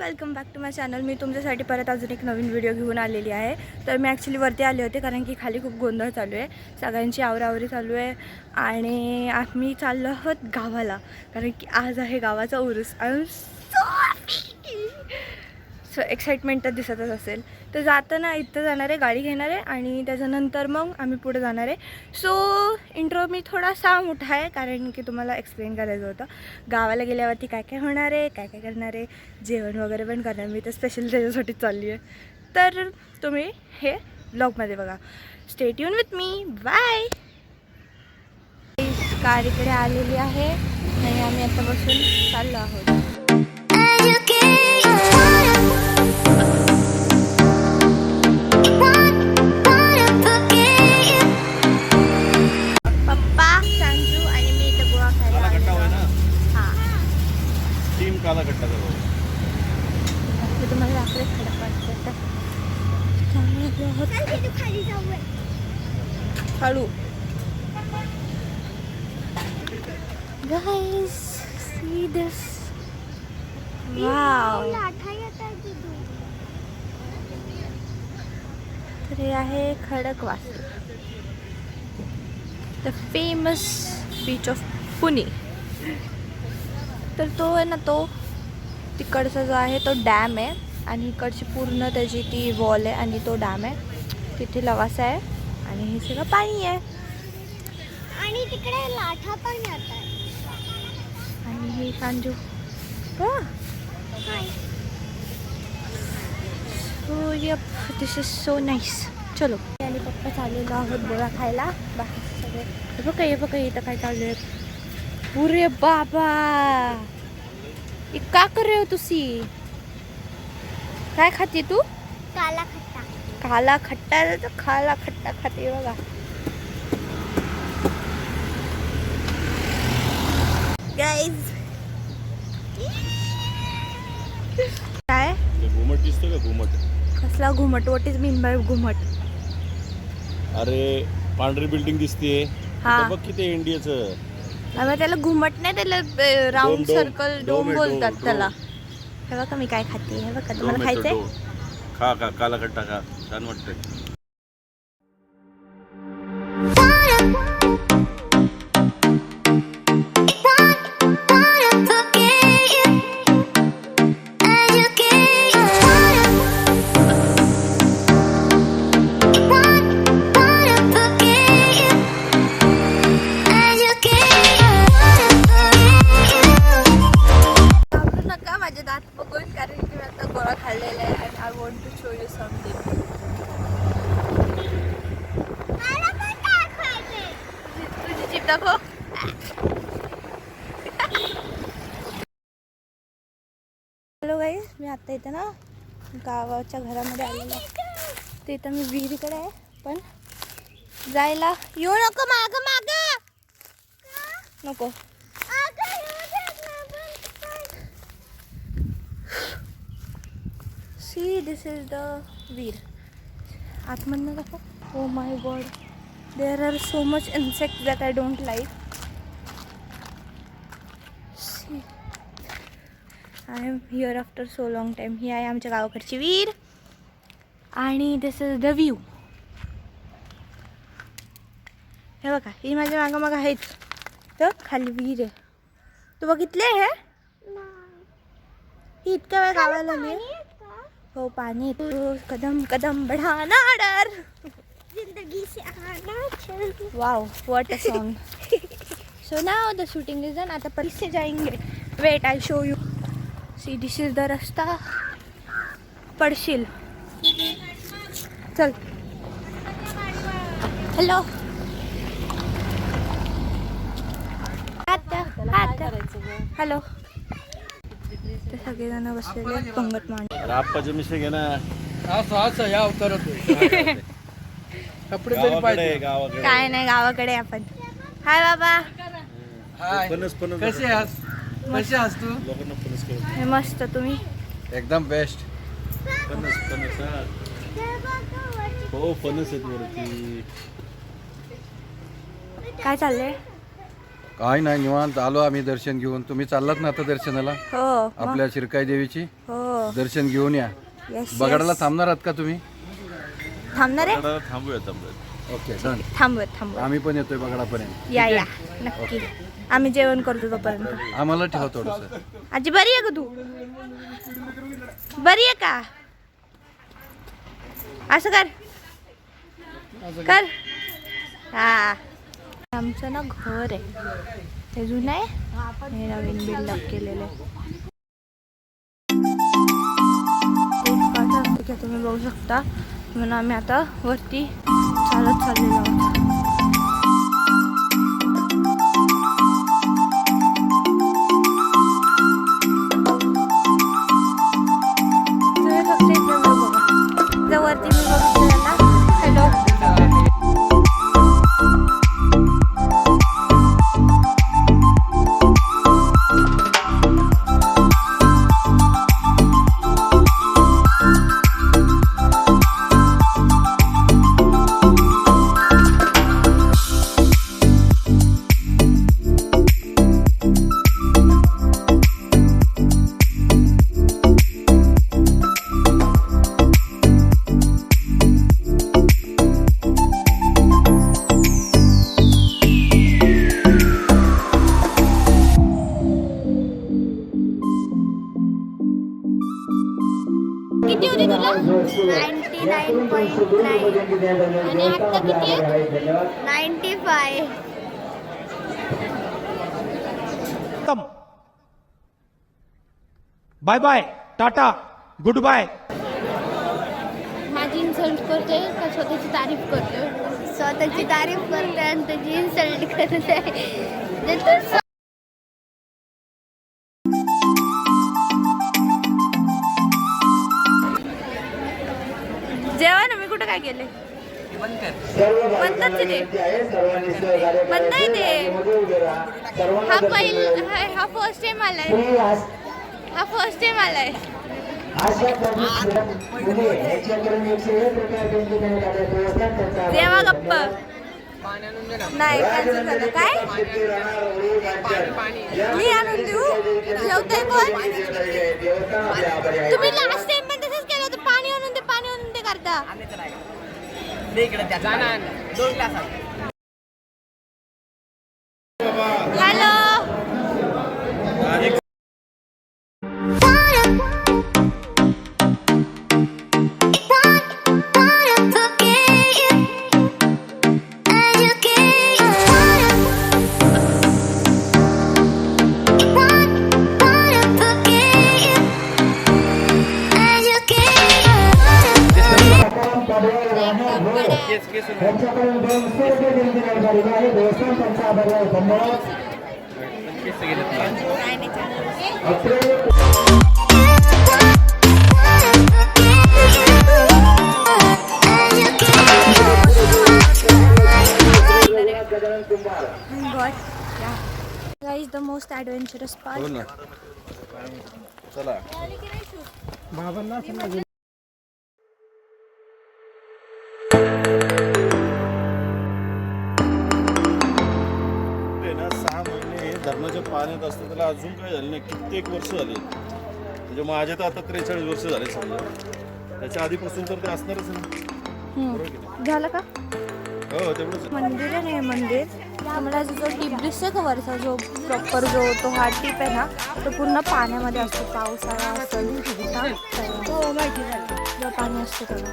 Welcome back to my channel. मी तुमच्यासाठी परत अजून एक नवीन व्हिडिओ घेऊन आलेली आहे. तर मी ॲक्च्युली वरती आले होते कारण की खाली खूप गोंधळ चालू आहे, सगळ्यांची आवराआवरी चालू आहे आणि आम्ही चाललो आहोत गावाला कारण की आज आहे गावाचा उरूस. आय एम सो एक्साइटमेंट तर दिसतच असेल. तर जाताना इथं जाणार आहे, गाडी घेणार आहे आणि त्याच्यानंतर मग आम्ही पुढे जाणार आहे. सो इंट्रो मी थोडासा मोठा आहे कारण की तुम्हाला एक्सप्लेन करायचं होतं गावाला गेल्यावरती काय काय होणार आहे, काय काय करणार आहे, जेवण वगैरे पण करणार. मी तर स्पेशल त्याच्यासाठी चालली आहे. तर तुम्ही हे ब्लॉगमध्ये बघा. Stay tune with me. Bye. Car इकडे आलेली आहे आणि आम्ही आता बसून चाललो आहोत. काला खट्टा करो. तुम्हाला रात्री खडक वाटतं हळू. Guys, see this. Wow. तर हे आहे Khadakwasla, the famous beach of Pune. तर तो आहे ना, तो तिकडचा जो आहे तो डॅम आहे आणि इकडची पूर्ण त्याची ती वॉल आहे आणि तो डॅम आहे. तिथे लवासा आहे आणि हे सगळं पाणी आहे आणि तिकडे लाठा पण येतात आणि हे Sanju. So yep, this is so nice. चलो. आणि पप्पा चाललेलो आहोत गोळा खायला. बाकी सगळे हे बघा इथं काय चालू आहे. अरे बाबा, ये का कर रहे हो तुसी? काय खाते तू? काला खट्टा. काला खट्टा. तो काला खट्टा खाते बघा. गाइस, काय घुमट दिसतो का? घुमट. कसला घुमट? व्हॉट इज मीन बाय घुमट? अरे पांढरी बिल्डिंग दिसते. हा. बघ किती इंडियाचं. अरे त्याला घुमट नाही, त्याला round dome. Circle dome dome बोलतात डोम. त्याला. हे बघा मी काय खाते. हे बघा, तुम्हाला खायचंय? खा खा, काला खट्टा खा, छान वाटतंय. दात बघून, कारण की मी आता गोळा खाल्लेला आहे आणि I want to show you something. तुझी जीभ दाखव. हॅलो गाईज, मी आत्ता इथं ना गावाच्या घरामध्ये आलेलो आहे. ते इथं मी विहिरीकडे आहे, पण जायला येऊ नको. माग माग नको. See, this is the veer. आतमधनं दाखव. Oh my god, there are so much insects that I don't like. See, I am here after so long time. ही आहे आमच्या गावाकडची विहीर आणि this is the view. हे बघा, ही माझ्या मागं आहेच. तर खाली विहीर आहे. तू बघितले हे? ही इतक्या वेळ गावाला आली आहे. हो, पाणी येतो. कदम कदम बढ़ाना डर, जिंदगी से आना. Wow, what a song. So now the shooting is done. आता परत से जाएंगे. Wait, I show you. See, this is the रस्ता. पडशील. चल. हॅलो. हॅलो. ते सगळेजण बसलेले पंगत मांड. आप्पाचे मिसे घे ना. असं या अवतारात कपडे तरी पाहिजे. गावाकडे काय नाही, गावाकडे आपण. हाय बाबा. हाय, फणस फणस कसे आहात? कसे आहात तू? लोकांना फणस करू. हे मस्त. तुम्ही? एकदम बेस्ट. फणस फणस हा. हो, फणस आहेत वरती. काय चाललंय? काय नाही निवांत आलो आम्ही दर्शन घेऊन. तुम्ही चाललात ना आता दर्शनाला हो आपल्या शिरकाई देवीची? हो दर्शन घेऊन या. येस बगाडाला थांबणार आहात का तुम्ही? थांबणार आहे. बगाडाला थांबूया. Okay done. थांबवत आम्ही पण येतोय बगाडापर्यंत. या नक्की. आम्ही जेवण करतो तोपर्यंत. आम्हाला ठेवा थोडस. आजी बरी आहे का तू? बरी आहे का? असं कर हा. आमचं ना घर आहे ते जुनं आहे, हे नवीन बिल्डअप केलेलं आहे. कसं असतं की तुम्ही बघू शकता. म्हणून आम्ही आता वरती चालत चाललेलो आहोत. तुम्ही फक्त इकडे बघा. वरती मी बघतो ना. हॅलो किती होती तुला? 99.9 आणि आता किती आहे? 95. खत्म. Bye bye tata good bye. माझी इन्सल्ट करते का स्वतःची तारीफ करते? स्वतःची तारीफ करते आणि त्याची इन्सल्ट करते. जेवण मी कुठं काय केले? म्हणतात ते म्हणताय ते. हा फर्स्ट टाइम आलाय. हा फर्स्ट टाइम आलाय. जेवा गप्प. नाही कॅन्सल झालं. काय मी आणून देऊ? जेवताय कोण? तुम्ही लास्ट टाइम पण तसंच केलं होतं. पाणी आणून दे करता. Hello guys the most adventurous part. ना चला. ना 6 महिने धरणाच्या पाण्यात असतं, त्याला अजून काय झालं नाही. कित्येक वर्ष झाले. म्हणजे माझे तर आता 43 वर्ष झाले समजा. त्याच्या आधीपासून तर ते असणारच ना. बरोबर की नाही? झालं का? हो तेवढंच. मंदिर आहे ना हे मंदिर. आम्हाला जो टीप दिसतोय का वरचा जो प्रॉपर जो तो हा टीप आहे ना तो पूर्ण पाण्यामध्ये असतो. पावसाळा असेल हो माहिती झालं जेव्हा पाणी असतं तेव्हा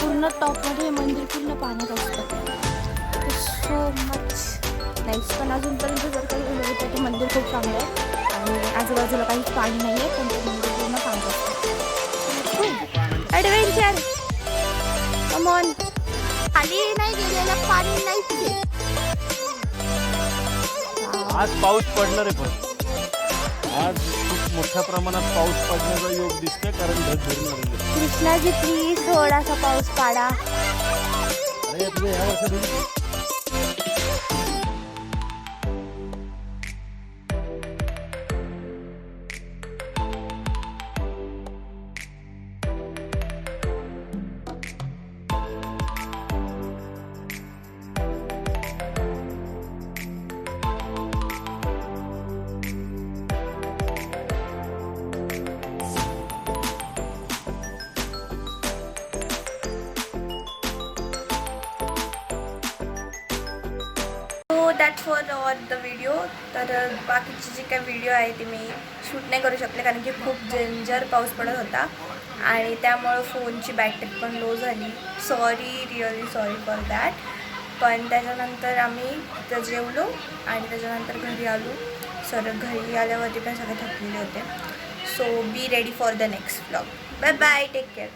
पूर्ण टॉपमध्ये हे मंदिर पूर्ण पाण्यात असतं. So much nice. पण अजूनपर्यंत जर काही गेलं तर ते मंदिर खूप चांगलं आहे आणि आजूबाजूला काहीच पाणी नाही आहे पण ते मंदिर पूर्ण चांगलं असतं. Adventure come on. खाली नाही गेलेलं पाणी नाही. आज पाऊस पडणार आहे. पण आज खूप मोठ्या प्रमाणात पाऊस पडण्याचा योग दिसतोय कारण ढग भरून आलेले आहेत. कृष्णाजी प्लीज थोडासा पाऊस पाडा. अरे तुझं ह्या वर्षात फॉर द व्हिडिओ. तर बाकीची जी काही व्हिडिओ आहे ती मी शूट नाही करू शकले कारण की खूप डेंजर पाऊस पडत होता आणि त्यामुळं फोनची बॅटरी पण लो झाली. Sorry, really sorry for that. पण त्याच्यानंतर आम्ही तर जेवलो आणि त्याच्यानंतर घरी आलो. घरी आल्यावरती पण सगळे थकलेले होते. So be ready for the next vlog. Bye bye, take care.